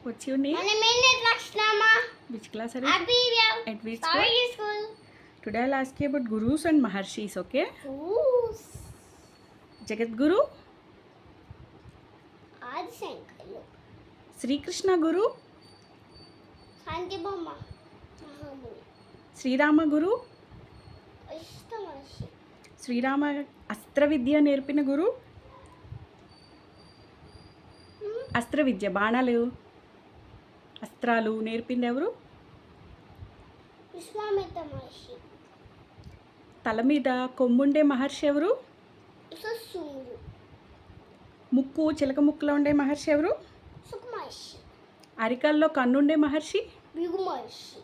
What's your name? My name is Lakshnama. Which class are you? Abhivya. At which Sorry, school? school. Today I'll ask you about gurus and maharshis, okay? Gurus. Jagadguru, Adi Shankara. Sri Krishna Guru, Santibama. Mahamuni. Sri Rama Guru, Ishtamashi. Sri Rama అస్త్ర విద్య నేర్పిన గురు. అస్త్ర విద్య బాణాలు అస్త్రాలు నేర్పింది ఎవరు? Vishwamitra Maharshi. తల మీద కొమ్ముండే మహర్షి ఎవరు? Susuru. ముక్కు చిలక ముక్కులో ఉండే మహర్షి ఎవరు? Sukmashi. అరికాల్లో కన్నుండే మహర్షి? Bigumashi.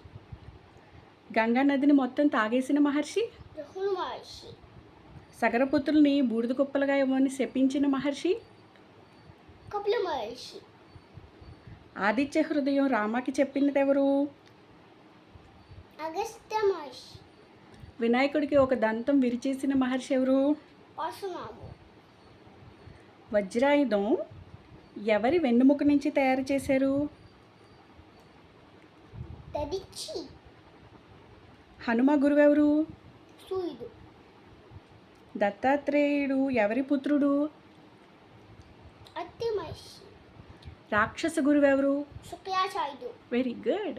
గంగా నదిని మొత్తం తాగేసిన మహర్షి? Rahul Maharshi. సగరపుత్రుల్ని బూడిద కుప్పలుగా ఇవ్వమని శపించిన మహర్షి? Kapila Maharshi. ఆదిత్య హృదయం రామకి చెప్పినది ఎవరు? Agastya Maharshi. వినాయకుడికి ఒక దంతం విరిచేసిన మహర్షి ఎవరు? Parshunama. వజ్రాయుధం ఎవరి వెన్నుముక నుంచి తయారు చేశారు? Tadichi. హనుమ గురువెవరు? Suidu. దత్తాత్రేయుడు ఎవరి పుత్రుడు? Atti Maharshi. రాక్షస గురువెవరు? Shukracharya. Very good.